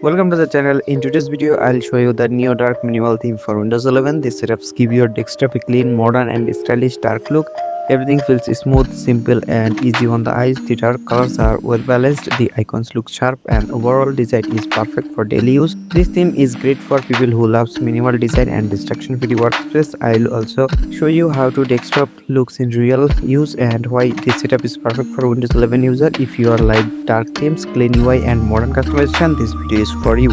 Welcome to the channel. In today's video, I'll show you the neo dark minimal theme for Windows 11. These setups give your desktop a clean, modern and stylish dark look. Everything feels smooth, simple and easy on the eyes. The dark colors are well balanced, the icons look sharp and overall design is perfect for daily use. This theme is great for people who loves minimal design and distraction-free workspace. I'll also show you how to desktop looks in real use and why this setup is perfect for Windows 11 user. If you are like dark themes, clean UI and modern customization, this video is for you.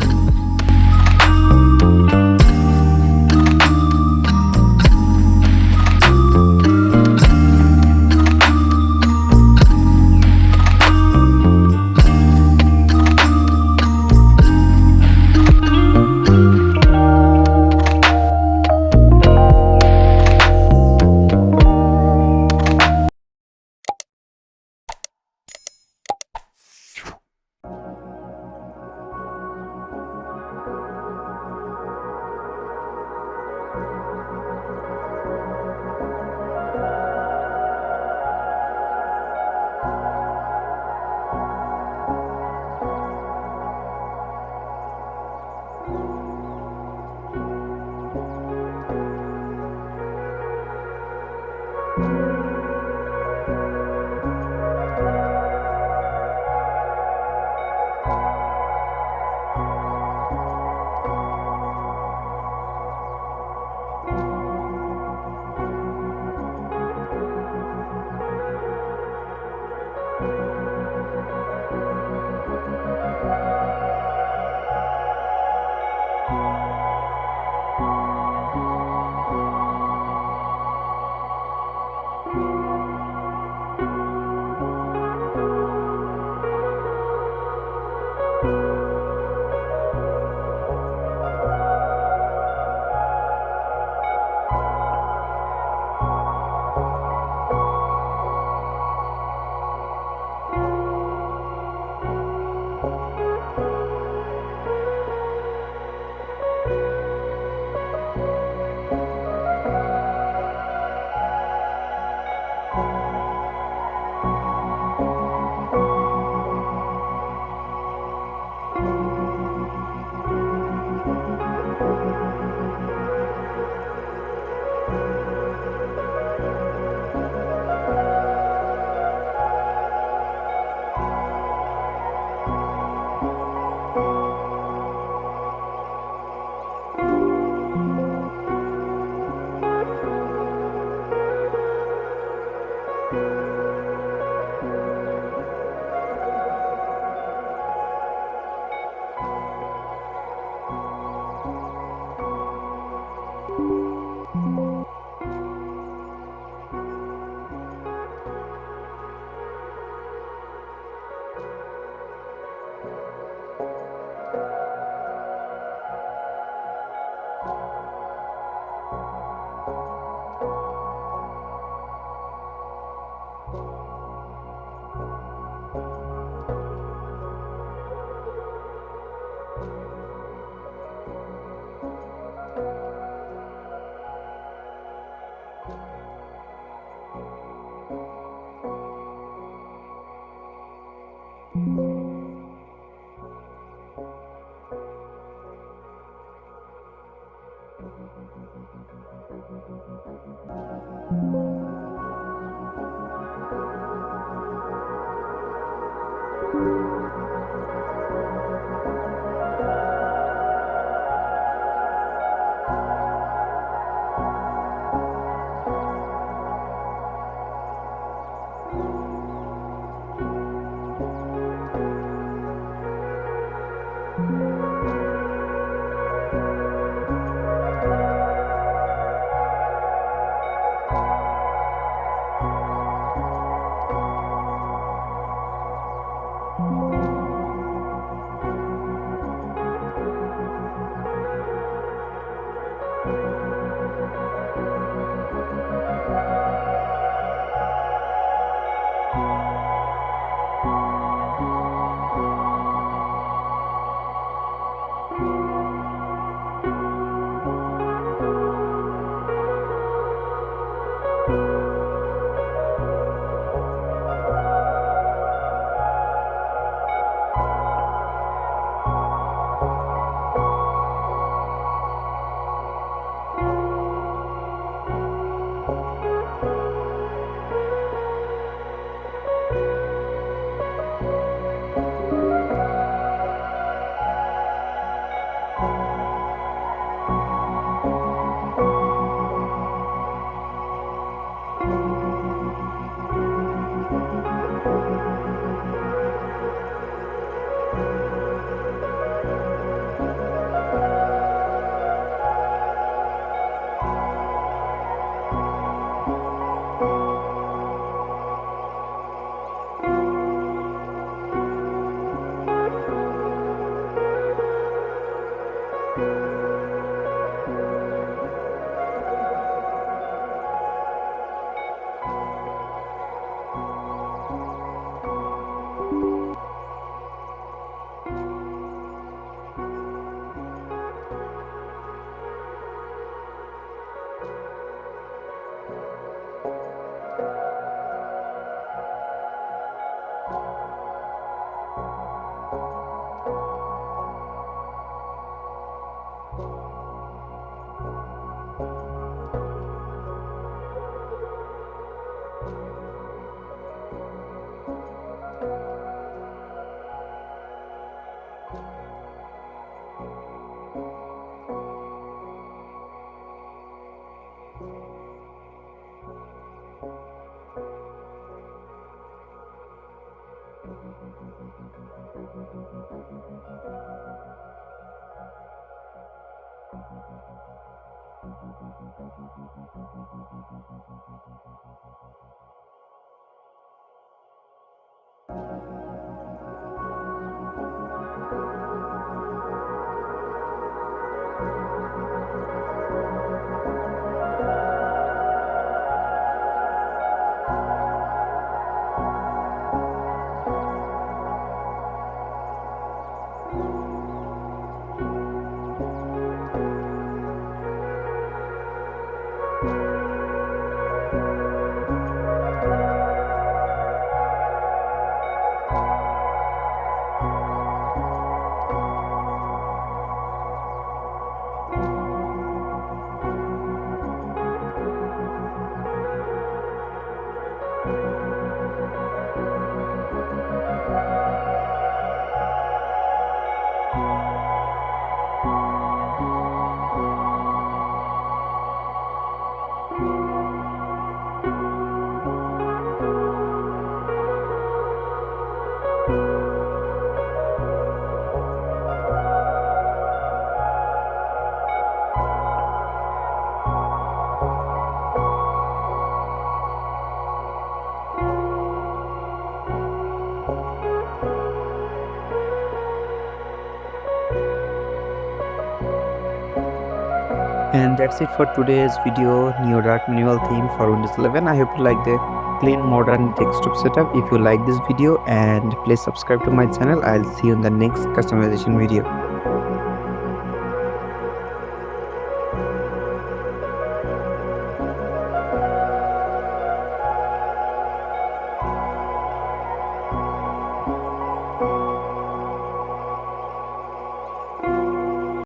And that's it for today's video, Neo Dark Manual theme for Windows 11. I hope you like the clean modern desktop setup. If you like this video, and please subscribe to my channel. I'll see you in the next customization video.